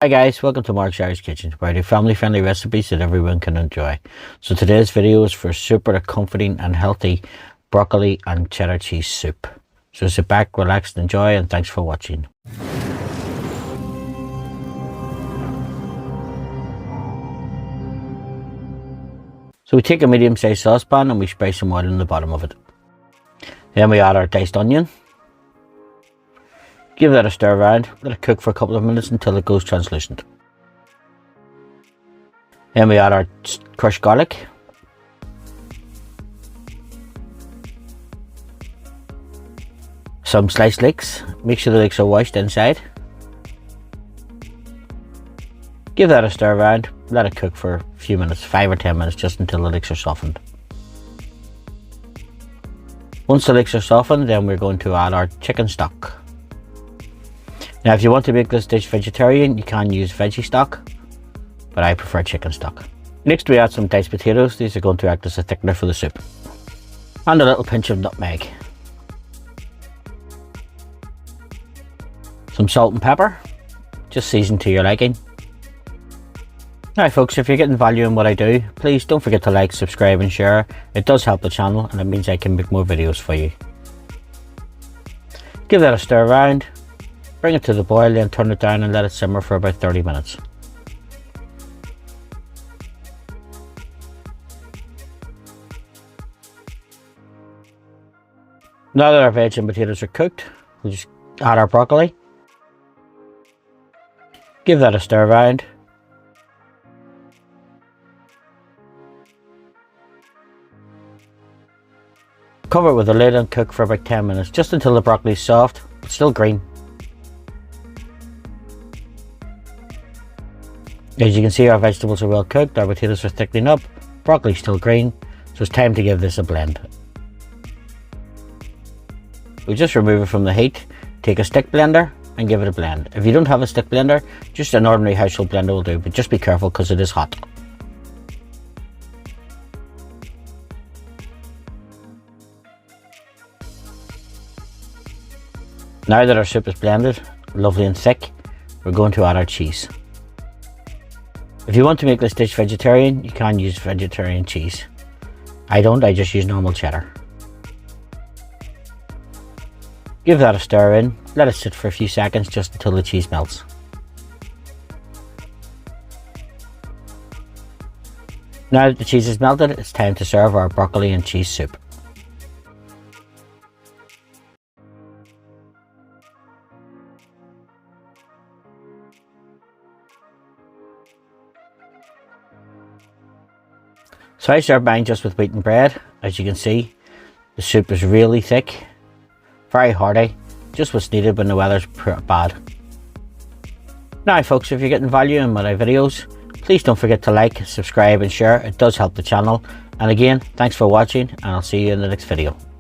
Hi guys, welcome to Mark's Irish Kitchen, where I do family friendly recipes that everyone can enjoy. So today's video is for super comforting and healthy broccoli and cheddar cheese soup. So sit back, relax and enjoy, and thanks for watching. So we take a medium sized saucepan and we spray some oil in the bottom of it. Then we add our diced onion. Give that a stir around, let it cook for a couple of minutes until it goes translucent. Then we add our crushed garlic. Some sliced leeks, make sure the leeks are washed inside. Give that a stir around, let it cook for a few minutes, 5 or 10 minutes, just until the leeks are softened. Once the leeks are softened, then we're going to add our chicken stock. Now if you want to make this dish vegetarian, you can use veggie stock, but I prefer chicken stock. Next we add some diced potatoes. These are going to act as a thickener for the soup. And a little pinch of nutmeg. Some salt and pepper, just season to your liking. Now folks, if you're getting value in what I do, please don't forget to like, subscribe and share. It does help the channel and it means I can make more videos for you. Give that a stir around. Bring it to the boil, then turn it down and let it simmer for about 30 minutes. Now that our veg and potatoes are cooked, we'll just add our broccoli. Give that a stir around. Cover it with a lid and cook for about 10 minutes, just until the broccoli is soft, but still green. As you can see, our vegetables are well cooked, our potatoes are thickening up, broccoli is still green, so it's time to give this a blend. We just remove it from the heat, take a stick blender and give it a blend. If you don't have a stick blender, just an ordinary household blender will do, but just be careful because it is hot. Now that our soup is blended, lovely and thick, we're going to add our cheese. If you want to make this dish vegetarian, you can use vegetarian cheese. I don't, I just use normal cheddar. Give that a stir in, let it sit for a few seconds just until the cheese melts. Now that the cheese is melted, it's time to serve our broccoli and cheese soup. So I serve mine just with wheaten bread. As you can see, the soup is really thick, very hearty, just what's needed when the weather's bad. Now folks, if you're getting value in my videos, please don't forget to like, subscribe and share. It does help the channel. And again, thanks for watching and I'll see you in the next video.